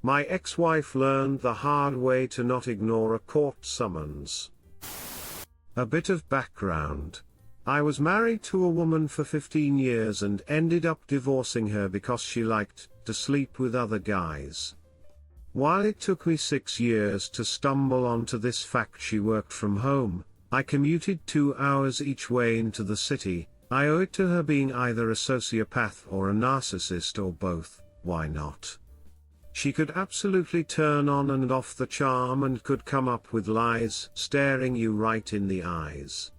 My ex-wife learned the hard way to not ignore a court summons. A bit of background. I was married to a woman for 15 years and ended up divorcing her because she liked to sleep with other guys. While it took me 6 years to stumble onto this fact, she worked from home, I commuted 2 hours each way into the city. I owe it to her being either a sociopath or a narcissist or both. Why not? She could absolutely turn on and off the charm and could come up with lies, staring you right in the eyes.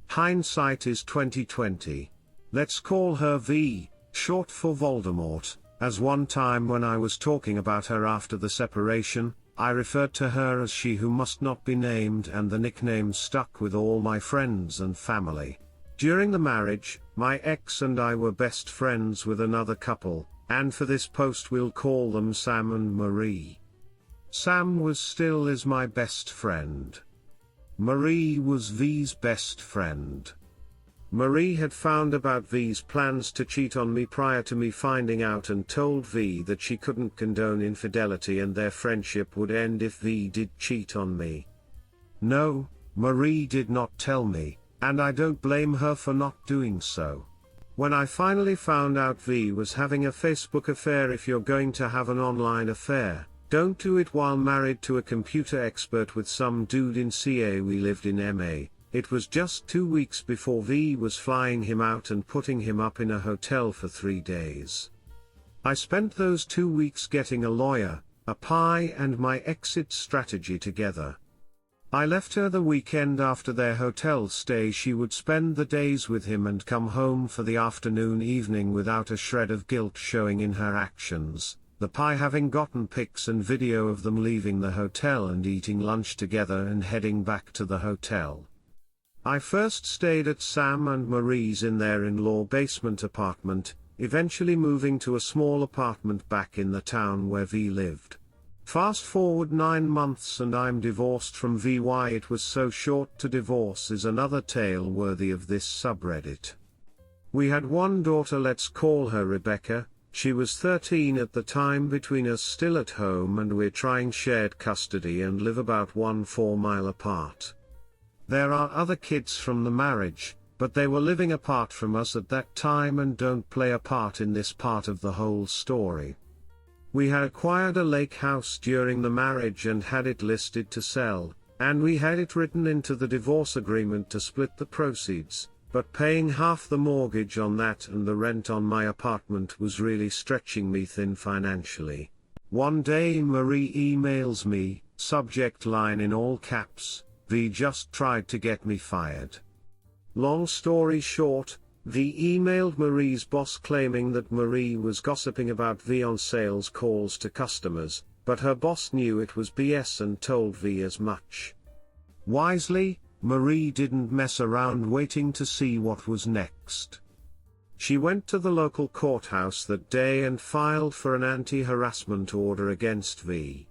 Hindsight is 2020. Let's call her V, short for Voldemort, as one time when I was talking about her after the separation, I referred to her as she who must not be named, and the nickname stuck with all my friends and family. During the marriage, my ex and I were best friends with another couple, and for this post we'll call them Sam and Marie. Sam still is my best friend. Marie was V's best friend. Marie had found about V's plans to cheat on me prior to me finding out and told V that she couldn't condone infidelity and their friendship would end if V did cheat on me. No, Marie did not tell me, and I don't blame her for not doing so. When I finally found out V was having a Facebook affair, if you're going to have an online affair, don't do it while married to a computer expert with some dude in CA. We lived in MA. It was just 2 weeks before V was flying him out and putting him up in a hotel for 3 days. I spent those 2 weeks getting a lawyer, a pie and my exit strategy together. I left her the weekend after their hotel stay. She would spend the days with him and come home for the afternoon evening without a shred of guilt showing in her actions, the pie having gotten pics and video of them leaving the hotel and eating lunch together and heading back to the hotel. I first stayed at Sam and Marie's in their in-law basement apartment, eventually moving to a small apartment back in the town where V lived. Fast forward 9 months and I'm divorced from V. Why it was so short to divorce is another tale worthy of this subreddit. We had one daughter, let's call her Rebecca. She was 13 at the time, between us still at home, and we're trying shared custody and live about 1-4 mile apart. There are other kids from the marriage, but they were living apart from us at that time and don't play a part in this part of the whole story. We had acquired a lake house during the marriage and had it listed to sell, and we had it written into the divorce agreement to split the proceeds, but paying half the mortgage on that and the rent on my apartment was really stretching me thin financially. One day Marie emails me, subject line in all caps, V just tried to get me fired. Long story short, V emailed Marie's boss claiming that Marie was gossiping about V on sales calls to customers, but her boss knew it was BS and told V as much. Wisely, Marie didn't mess around waiting to see what was next. She went to the local courthouse that day and filed for an anti-harassment order against V.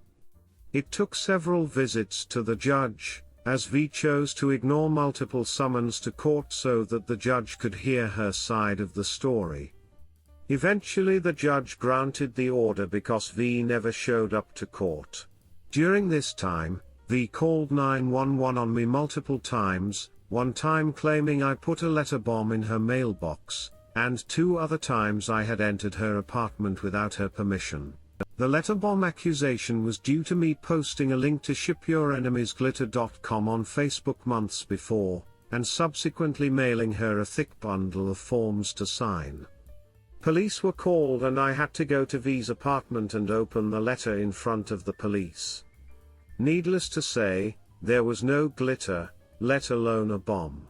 It took several visits to the judge, as V chose to ignore multiple summons to court so that the judge could hear her side of the story. Eventually the judge granted the order because V never showed up to court. During this time, V called 911 on me multiple times, one time claiming I put a letter bomb in her mailbox, and 2 other times I had entered her apartment without her permission. The letter bomb accusation was due to me posting a link to shipyourenemiesglitter.com on Facebook months before, and subsequently mailing her a thick bundle of forms to sign. Police were called and I had to go to V's apartment and open the letter in front of the police. Needless to say, there was no glitter, let alone a bomb.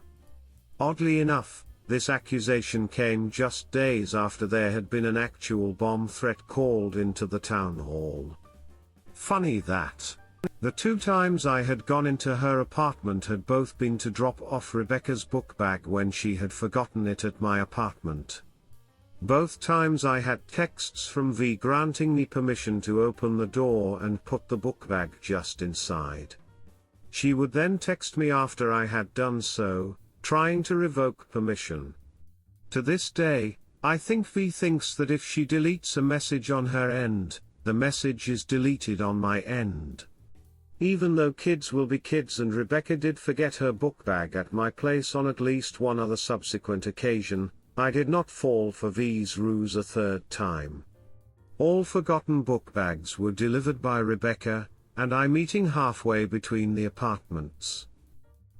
Oddly enough, this accusation came just days after there had been an actual bomb threat called into the town hall. Funny that. The 2 times I had gone into her apartment had both been to drop off Rebecca's book bag when she had forgotten it at my apartment. Both times I had texts from V granting me permission to open the door and put the book bag just inside. She would then text me after I had done so, trying to revoke permission. To this day, I think V thinks that if she deletes a message on her end, the message is deleted on my end. Even though kids will be kids, and Rebecca did forget her book bag at my place on at least one other subsequent occasion, I did not fall for V's ruse a third time. All forgotten book bags were delivered by Rebecca, and I meeting halfway between the apartments.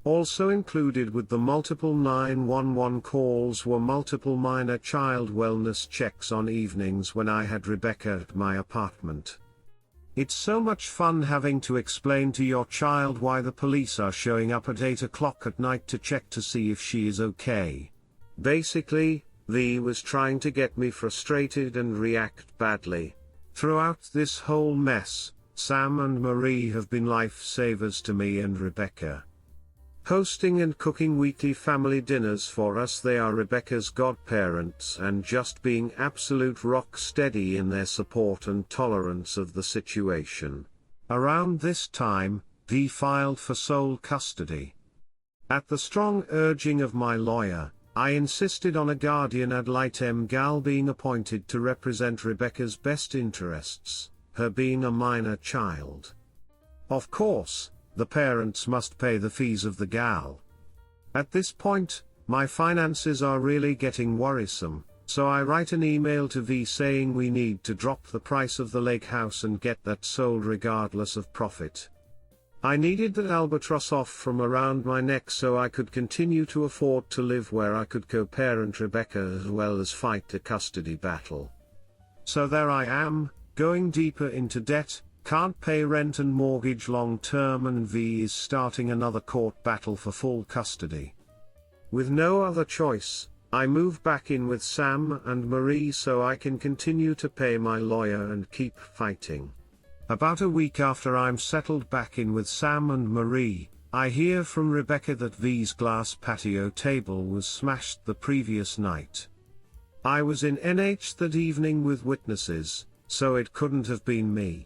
Also included with the multiple 911 calls were multiple minor child wellness checks on evenings when I had Rebecca at my apartment. It's so much fun having to explain to your child why the police are showing up at 8 o'clock at night to check to see if she is okay. Basically, V was trying to get me frustrated and react badly. Throughout this whole mess, Sam and Marie have been lifesavers to me and Rebecca. Hosting and cooking weekly family dinners for us, they are Rebecca's godparents, and just being absolute rock steady in their support and tolerance of the situation. Around this time, V filed for sole custody. At the strong urging of my lawyer, I insisted on a guardian ad litem gal being appointed to represent Rebecca's best interests, her being a minor child. Of course, the parents must pay the fees of the gal. At this point, my finances are really getting worrisome, so I write an email to V saying we need to drop the price of the lake house and get that sold regardless of profit. I needed that albatross off from around my neck so I could continue to afford to live where I could co-parent Rebecca as well as fight the custody battle. So there I am, going deeper into debt, can't pay rent and mortgage long term, and V is starting another court battle for full custody. With no other choice, I move back in with Sam and Marie so I can continue to pay my lawyer and keep fighting. About a week after I'm settled back in with Sam and Marie, I hear from Rebecca that V's glass patio table was smashed the previous night. I was in NH that evening with witnesses, so it couldn't have been me.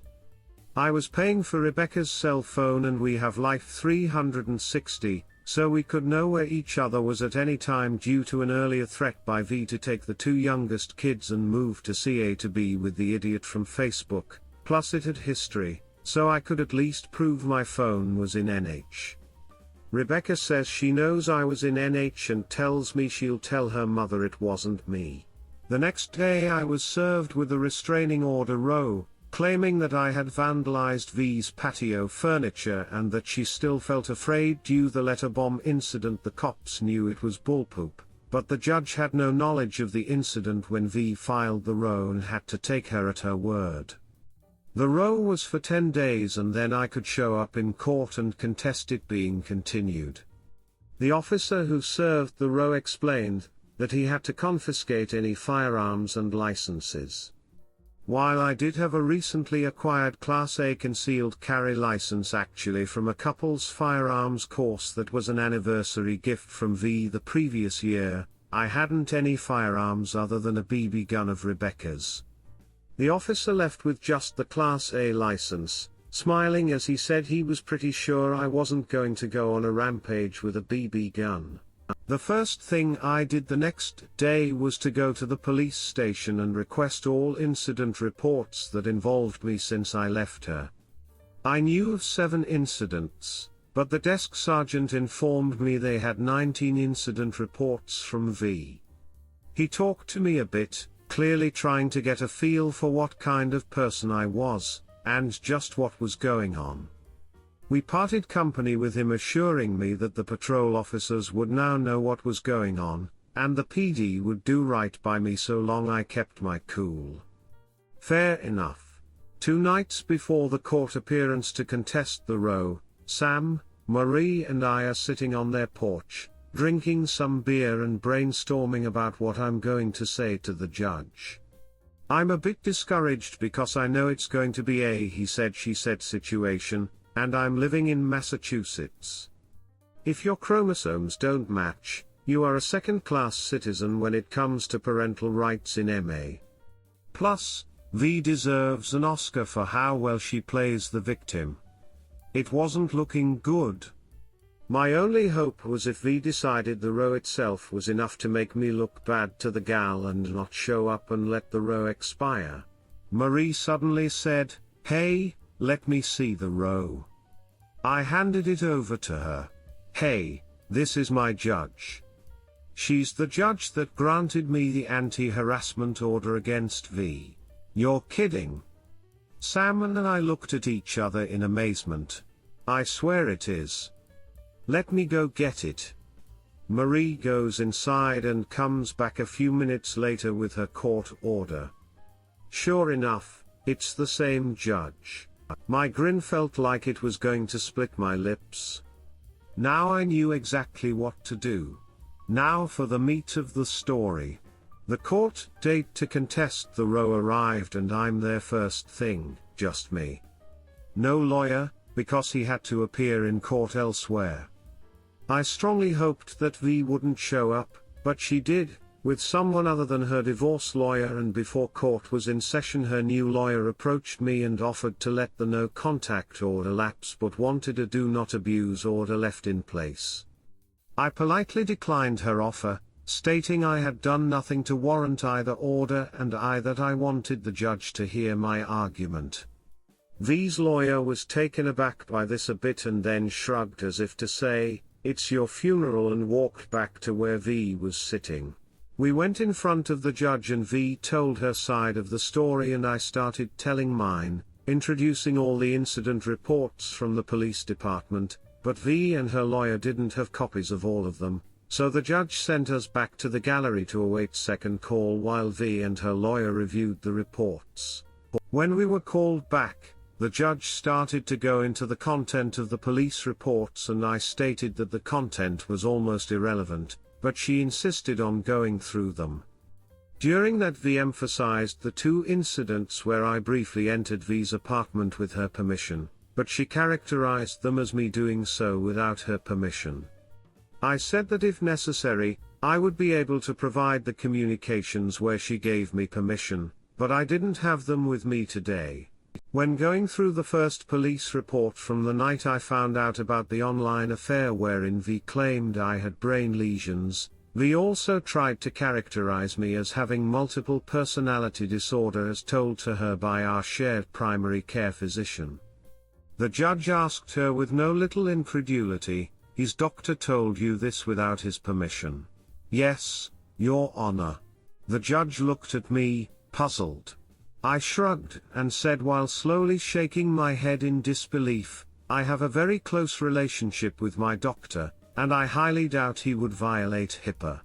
I was paying for Rebecca's cell phone and we have Life 360, so we could know where each other was at any time due to an earlier threat by V to take the two youngest kids and move to CA to be with the idiot from Facebook, plus it had history, so I could at least prove my phone was in NH. Rebecca says she knows I was in NH and tells me she'll tell her mother it wasn't me. The next day I was served with a restraining order claiming that I had vandalized V's patio furniture and that she still felt afraid due the letter bomb incident. The cops knew it was bullpoop, but the judge had no knowledge of the incident when V filed the row and had to take her at her word. The row was for 10 days and then I could show up in court and contest it being continued. The officer who served the row explained that he had to confiscate any firearms and licenses. While I did have a recently acquired Class A concealed carry license actually from a couple's firearms course that was an anniversary gift from V the previous year, I hadn't any firearms other than a BB gun of Rebecca's. The officer left with just the Class A license, smiling as he said he was pretty sure I wasn't going to go on a rampage with a BB gun. The first thing I did the next day was to go to the police station and request all incident reports that involved me since I left her. I knew of 7 incidents, but the desk sergeant informed me they had 19 incident reports from V. He talked to me a bit, clearly trying to get a feel for what kind of person I was, and just what was going on. We parted company with him assuring me that the patrol officers would now know what was going on, and the PD would do right by me so long I kept my cool. Fair enough. 2 nights before the court appearance to contest the row, Sam, Marie and I are sitting on their porch, drinking some beer and brainstorming about what I'm going to say to the judge. I'm a bit discouraged because I know it's going to be a he said she said situation, and I'm living in Massachusetts. If your chromosomes don't match, you are a second-class citizen when it comes to parental rights in MA. Plus, V deserves an Oscar for how well she plays the victim. It wasn't looking good. My only hope was if V decided the row itself was enough to make me look bad to the gal and not show up and let the row expire. Marie suddenly said, "Hey, let me see the row." I handed it over to her. "Hey, this is my judge. She's the judge that granted me the anti-harassment order against V." "You're kidding?" Sam and I looked at each other in amazement. "I swear it is." "Let me go get it." Marie goes inside and comes back a few minutes later with her court order. Sure enough, it's the same judge. My grin felt like it was going to split my lips. Now I knew exactly what to do. Now for the meat of the story. The court date to contest the row arrived and I'm there first thing, just me. No lawyer, because he had to appear in court elsewhere. I strongly hoped that V wouldn't show up, but she did, with someone other than her divorce lawyer, and before court was in session her new lawyer approached me and offered to let the no contact order lapse but wanted a do not abuse order left in place. I politely declined her offer, stating I had done nothing to warrant either order and that I wanted the judge to hear my argument. V's lawyer was taken aback by this a bit and then shrugged as if to say, "It's your funeral," and walked back to where V was sitting. We went in front of the judge and V told her side of the story and I started telling mine, introducing all the incident reports from the police department, but V and her lawyer didn't have copies of all of them, so the judge sent us back to the gallery to await second call while V and her lawyer reviewed the reports. When we were called back, the judge started to go into the content of the police reports and I stated that the content was almost irrelevant, but she insisted on going through them. During that V emphasized the two incidents where I briefly entered V's apartment with her permission, but she characterized them as me doing so without her permission. I said that if necessary, I would be able to provide the communications where she gave me permission, but I didn't have them with me today. When going through the first police report from the night I found out about the online affair wherein V claimed I had brain lesions, V also tried to characterize me as having multiple personality disorder as told to her by our shared primary care physician. The judge asked her with no little incredulity, "His doctor told you this without his permission?" "Yes, Your Honor." The judge looked at me, puzzled. I shrugged and said while slowly shaking my head in disbelief, "I have a very close relationship with my doctor, and I highly doubt he would violate HIPAA."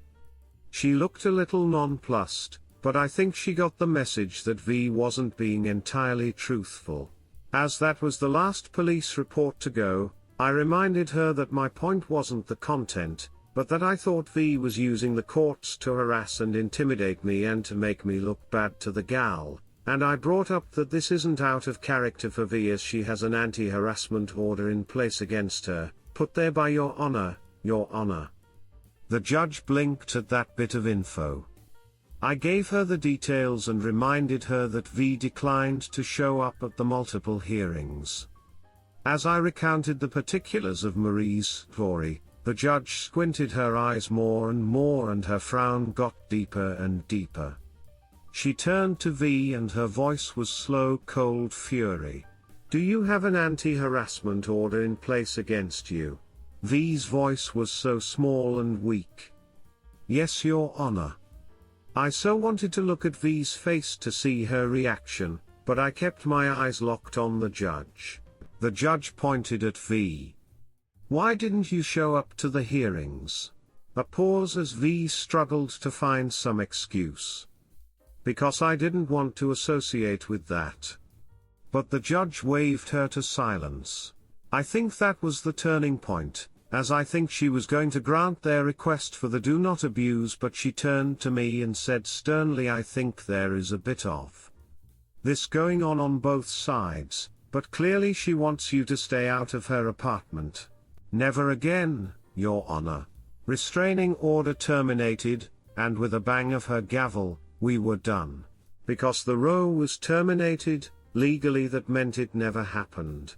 She looked a little nonplussed, but I think she got the message that V wasn't being entirely truthful. As that was the last police report to go, I reminded her that my point wasn't the content, but that I thought V was using the courts to harass and intimidate me and to make me look bad to the gal. And I brought up that this isn't out of character for V as she has an anti-harassment order in place against her, put there by Your Honor, Your Honor. The judge blinked at that bit of info. I gave her the details and reminded her that V declined to show up at the multiple hearings. As I recounted the particulars of Marie's story, the judge squinted her eyes more and more and her frown got deeper and deeper. She turned to V and her voice was slow cold fury. "Do you have an anti-harassment order in place against you?" V's voice was so small and weak. "Yes, Your Honor." I so wanted to look at V's face to see her reaction, but I kept my eyes locked on the judge. The judge pointed at V. "Why didn't you show up to the hearings?" A pause as V struggled to find some excuse. "Because I didn't want to associate with that." But the judge waved her to silence. I think that was the turning point, as I think she was going to grant their request for the do not abuse, but she turned to me and said sternly, "I think there is a bit of this going on both sides, but clearly she wants you to stay out of her apartment." "Never again, Your Honor." Restraining order terminated, and with a bang of her gavel, we were done. Because the row was terminated, legally that meant it never happened.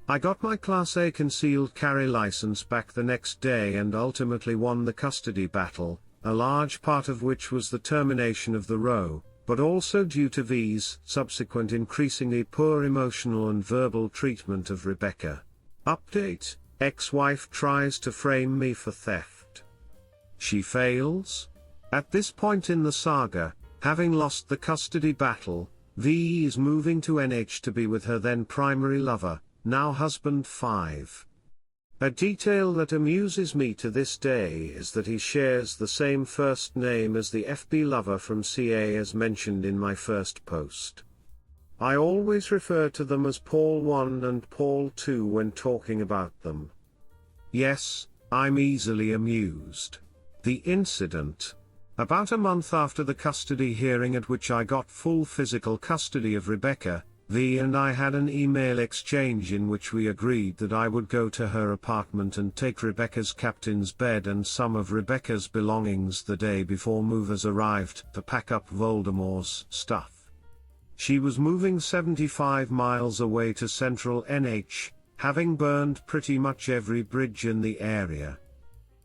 I got my Class A concealed carry license back the next day and ultimately won the custody battle, a large part of which was the termination of the row, but also due to V's subsequent increasingly poor emotional and verbal treatment of Rebecca. Update: ex-wife tries to frame me for theft. She fails? At this point in the saga, having lost the custody battle, V is moving to NH to be with her then primary lover, now husband 5. A detail that amuses me to this day is that he shares the same first name as the FB lover from CA as mentioned in my first post. I always refer to them as Paul 1 and Paul 2 when talking about them. Yes, I'm easily amused. The incident. About a month after the custody hearing at which I got full physical custody of Rebecca, V and I had an email exchange in which we agreed that I would go to her apartment and take Rebecca's captain's bed and some of Rebecca's belongings the day before movers arrived to pack up Voldemort's stuff. She was moving 75 miles away to central NH, having burned pretty much every bridge in the area.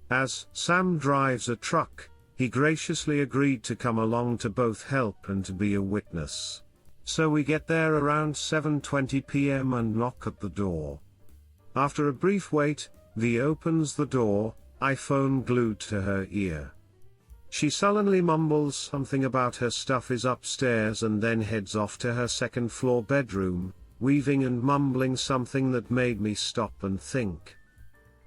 As Sam drives a truck, he graciously agreed to come along to both help and to be a witness. So we get there around 7:20 p.m. and knock at the door. After a brief wait, V opens the door, iPhone glued to her ear. She sullenly mumbles something about her stuff is upstairs and then heads off to her second floor bedroom, weaving and mumbling something that made me stop and think.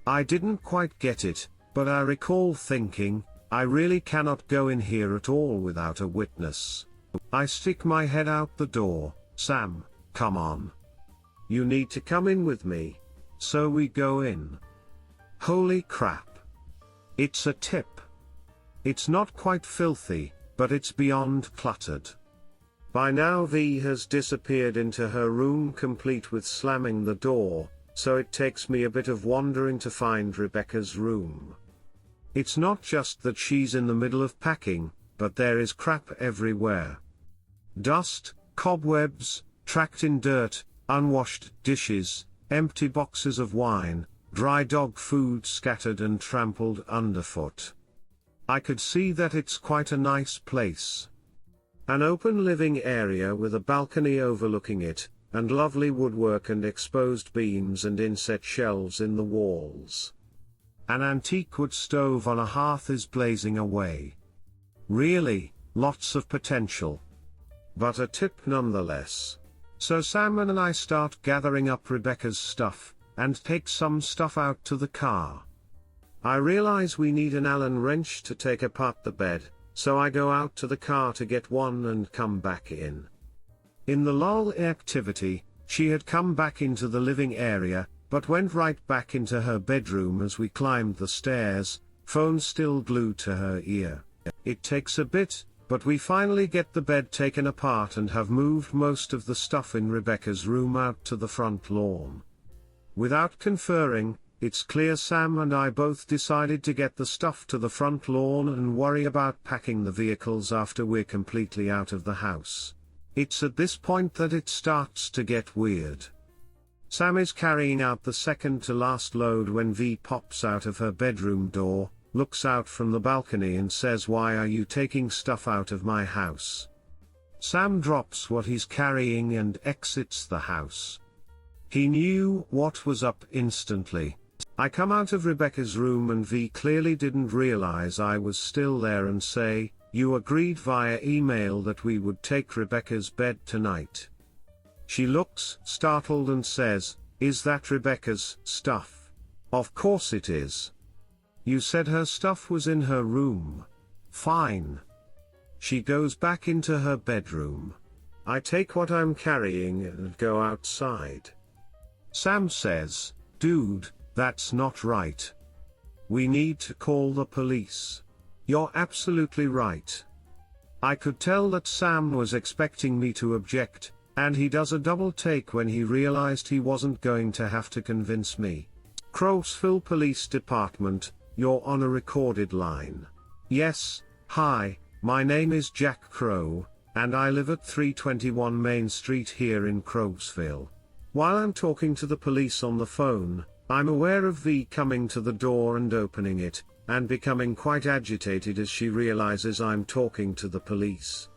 I didn't quite get it, but I recall thinking, I really cannot go in here at all without a witness. I stick my head out the door. Sam, come on. You need to come in with me. So we go in. Holy crap. It's a tip. It's not quite filthy, but it's beyond cluttered. By now V has disappeared into her room complete with slamming the door, so it takes me a bit of wandering to find Rebecca's room. It's not just that she's in the middle of packing, but there is crap everywhere. Dust, cobwebs, tracked in dirt, unwashed dishes, empty boxes of wine, dry dog food scattered and trampled underfoot. I could see that it's quite a nice place. An open living area with a balcony overlooking it, and lovely woodwork and exposed beams and inset shelves in the walls. An antique wood stove on a hearth is blazing away. Really, lots of potential. But a tip nonetheless. So Sam and I start gathering up Rebecca's stuff, and take some stuff out to the car. I realize we need an Allen wrench to take apart the bed, so I go out to the car to get one and come back in. In the lull activity, she had come back into the living area, but went right back into her bedroom as we climbed the stairs, phone still glued to her ear. It takes a bit, but we finally get the bed taken apart and have moved most of the stuff in Rebecca's room out to the front lawn. Without conferring, it's clear Sam and I both decided to get the stuff to the front lawn and worry about packing the vehicles after we're completely out of the house. It's at this point that it starts to get weird. Sam is carrying out the second to last load when V pops out of her bedroom door, looks out from the balcony and says, "Why are you taking stuff out of my house?" Sam drops what he's carrying and exits the house. He knew what was up instantly. I come out of Rebecca's room and V clearly didn't realize I was still there and say, "You agreed via email that we would take Rebecca's bed tonight." She looks startled and says, "Is that Rebecca's stuff?" "Of course it is. You said her stuff was in her room." "Fine." She goes back into her bedroom. I take what I'm carrying and go outside. Sam says, "Dude, that's not right. We need to call the police." "You're absolutely right." I could tell that Sam was expecting me to object, and he does a double take when he realized he wasn't going to have to convince me. "Crowsville Police Department, you're on a recorded line." "Yes, hi, my name is Jack Crow, and I live at 321 Main Street here in Crowsville." While I'm talking to the police on the phone, I'm aware of V coming to the door and opening it, and becoming quite agitated as she realizes I'm talking to the police.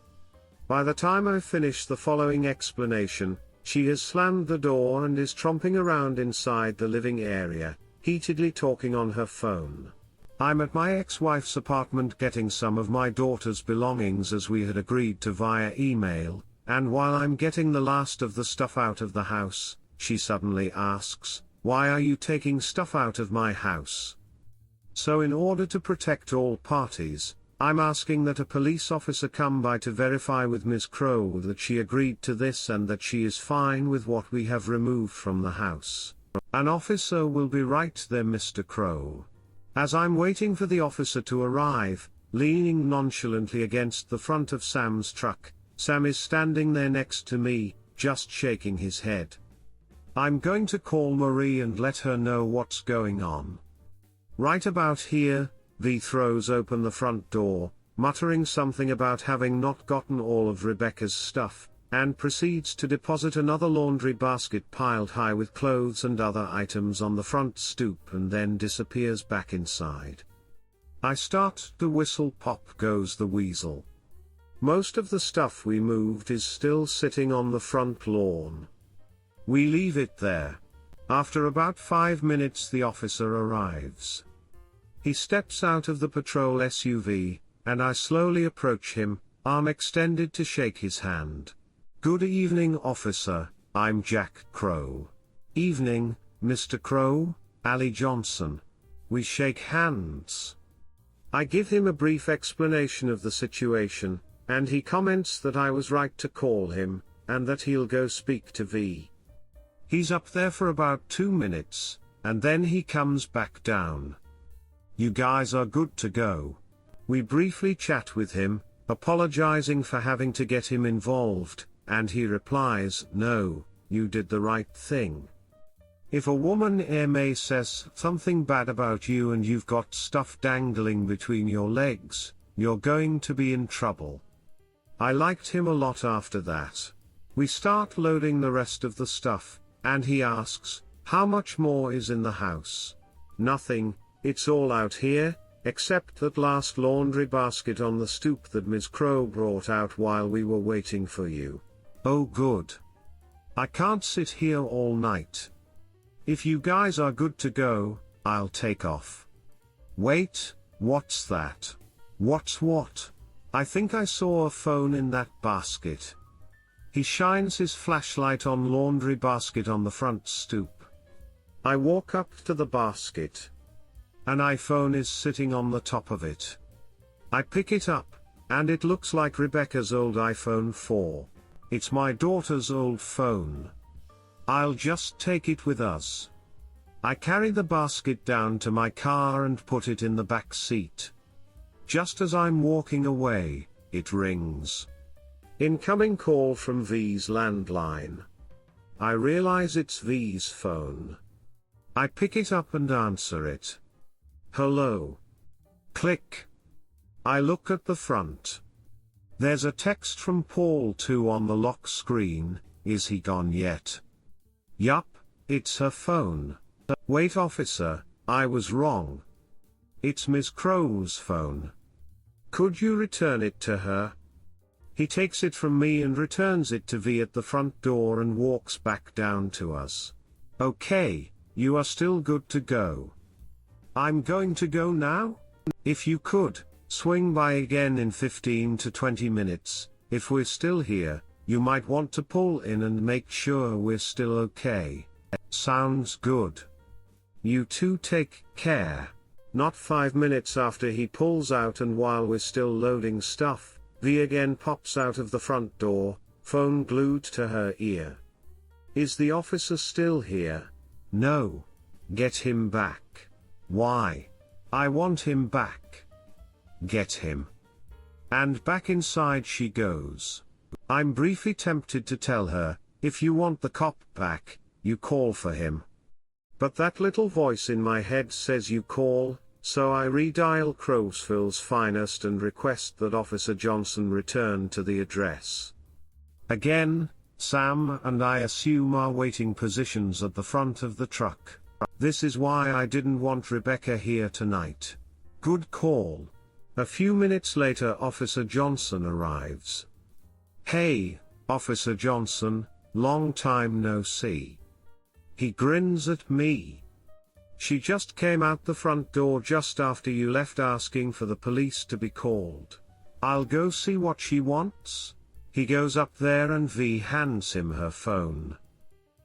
By the time I finish the following explanation, she has slammed the door and is tromping around inside the living area, heatedly talking on her phone. I'm at my ex-wife's apartment getting some of my daughter's belongings as we had agreed to via email, and while I'm getting the last of the stuff out of the house, she suddenly asks, "Why are you taking stuff out of my house?" So in order to protect all parties, I'm asking that a police officer come by to verify with Ms. Crow that she agreed to this and that she is fine with what we have removed from the house. An officer will be right there, Mr. Crow. As I'm waiting for the officer to arrive, leaning nonchalantly against the front of Sam's truck, Sam is standing there next to me, just shaking his head. I'm going to call Marie and let her know what's going on. Right about here, V throws open the front door, muttering something about having not gotten all of Rebecca's stuff, and proceeds to deposit another laundry basket piled high with clothes and other items on the front stoop and then disappears back inside. I start to whistle. Pop goes the weasel. Most of the stuff we moved is still sitting on the front lawn. We leave it there. After about 5 minutes the officer arrives. He steps out of the patrol SUV, and I slowly approach him, arm extended to shake his hand. "Good evening, officer, I'm Jack Crow." "Evening, Mr. Crow, Ali Johnson." We shake hands. I give him a brief explanation of the situation, and he comments that I was right to call him, and that he'll go speak to V. He's up there for about 2 minutes, and then he comes back down. "You guys are good to go." We briefly chat with him, apologizing for having to get him involved, and he replies, "No, you did the right thing. If a woman may says something bad about you and you've got stuff dangling between your legs, you're going to be in trouble." I liked him a lot after that. We start loading the rest of the stuff, and he asks, "How much more is in the house?" "Nothing, it's all out here, except that last laundry basket on the stoop that Ms. Crow brought out while we were waiting for you." "Oh good. I can't sit here all night. If you guys are good to go, I'll take off." "Wait, what's that?" "What's what?" "I think I saw a phone in that basket." He shines his flashlight on laundry basket on the front stoop. I walk up to the basket. An iPhone is sitting on the top of it. I pick it up, and it looks like Rebecca's old iPhone 4. It's my daughter's old phone. I'll just take it with us. I carry the basket down to my car and put it in the back seat. Just as I'm walking away, it rings. Incoming call from V's landline. I realize it's V's phone. I pick it up and answer it. "Hello." Click. I look at the front. There's a text from Paul 2 on the lock screen. Is he gone yet? Yup, it's her phone. Wait officer, I was wrong. It's Ms. Crow's phone. Could you return it to her? He takes it from me and returns it to V at the front door and walks back down to us. "Okay, you are still good to go." "I'm going to go now? If you could, swing by again in 15 to 20 minutes, if we're still here, you might want to pull in and make sure we're still okay." "Sounds good. You two take care." Not 5 minutes after he pulls out and while we're still loading stuff, V again pops out of the front door, phone glued to her ear. "Is the officer still here?" "No. Get him back." "Why?" "I want him back." "Get him." And back inside she goes. I'm briefly tempted to tell her, "If you want the cop back, you call for him." But that little voice in my head says you call, so I redial Crowsville's finest and request that Officer Johnson return to the address. Again, Sam and I assume our waiting positions at the front of the truck. This is why I didn't want Rebecca here tonight. Good call. A few minutes later Officer Johnson arrives. Hey, Officer Johnson, long time no see. He grins at me. She just came out the front door just after you left asking for the police to be called. I'll go see what she wants. He goes up there and V hands him her phone.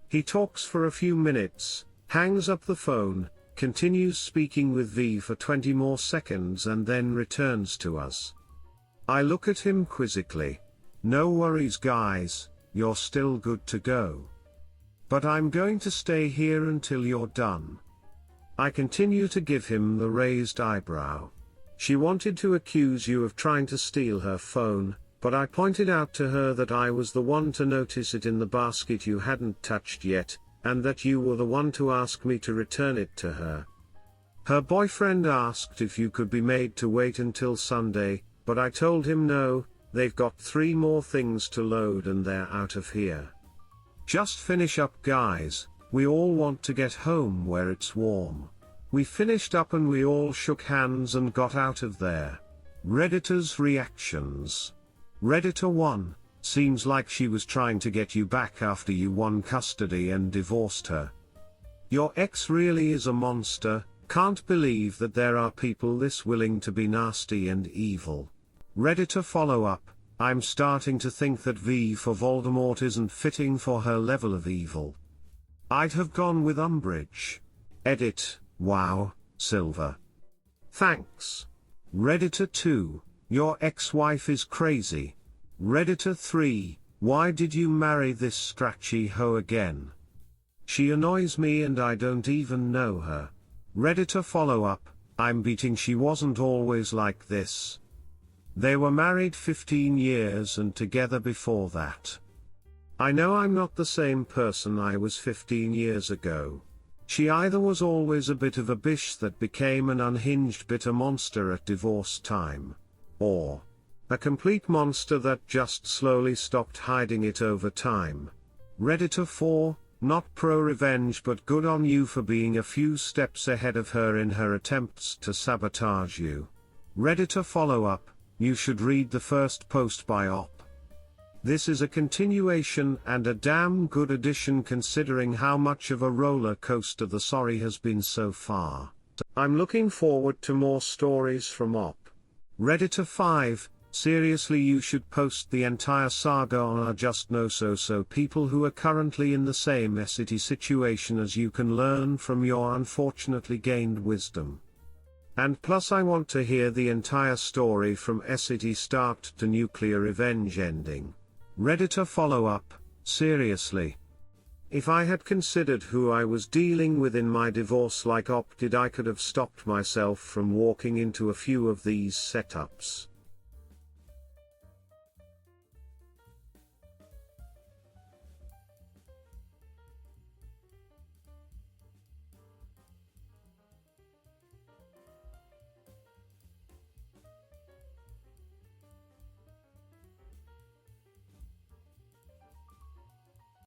He talks for a few minutes, hangs up the phone, continues speaking with V for 20 more seconds and then returns to us. I look at him quizzically. No worries guys, you're still good to go. But I'm going to stay here until you're done. I continue to give him the raised eyebrow. She wanted to accuse you of trying to steal her phone, but I pointed out to her that I was the one to notice it in the basket you hadn't touched yet, and that you were the one to ask me to return it to her. Her boyfriend asked if you could be made to wait until Sunday, but I told him no, they've got 3 more things to load and they're out of here. Just finish up guys, we all want to get home where it's warm. We finished up and we all shook hands and got out of there. Redditors' reactions. Redditor 1, seems like she was trying to get you back after you won custody and divorced her. Your ex really is a monster, can't believe that there are people this willing to be nasty and evil. Redditor follow-up, I'm starting to think that V for Voldemort isn't fitting for her level of evil. I'd have gone with Umbridge. Edit, wow, Silver. Thanks. Redditor 2, your ex-wife is crazy. Redditor 3, why did you marry this scratchy hoe again? She annoys me and I don't even know her. Redditor follow-up, I'm betting she wasn't always like this. They were married 15 years and together before that. I know I'm not the same person I was 15 years ago. She either was always a bit of a bish that became an unhinged bitter monster at divorce time, or a complete monster that just slowly stopped hiding it over time. Redditor 4, not pro-revenge but good on you for being a few steps ahead of her in her attempts to sabotage you. Redditor follow-up, you should read the first post by Op. This is a continuation and a damn good addition considering how much of a roller coaster the story has been so far. I'm looking forward to more stories from Op. Redditor 5, seriously you should post the entire saga on our Just Know so people who are currently in the same SCT situation as you can learn from your unfortunately gained wisdom. And plus I want to hear the entire story from SCT start to nuclear revenge ending. Redditor follow-up, seriously. If I had considered who I was dealing with in my divorce like Op did I could have stopped myself from walking into a few of these setups.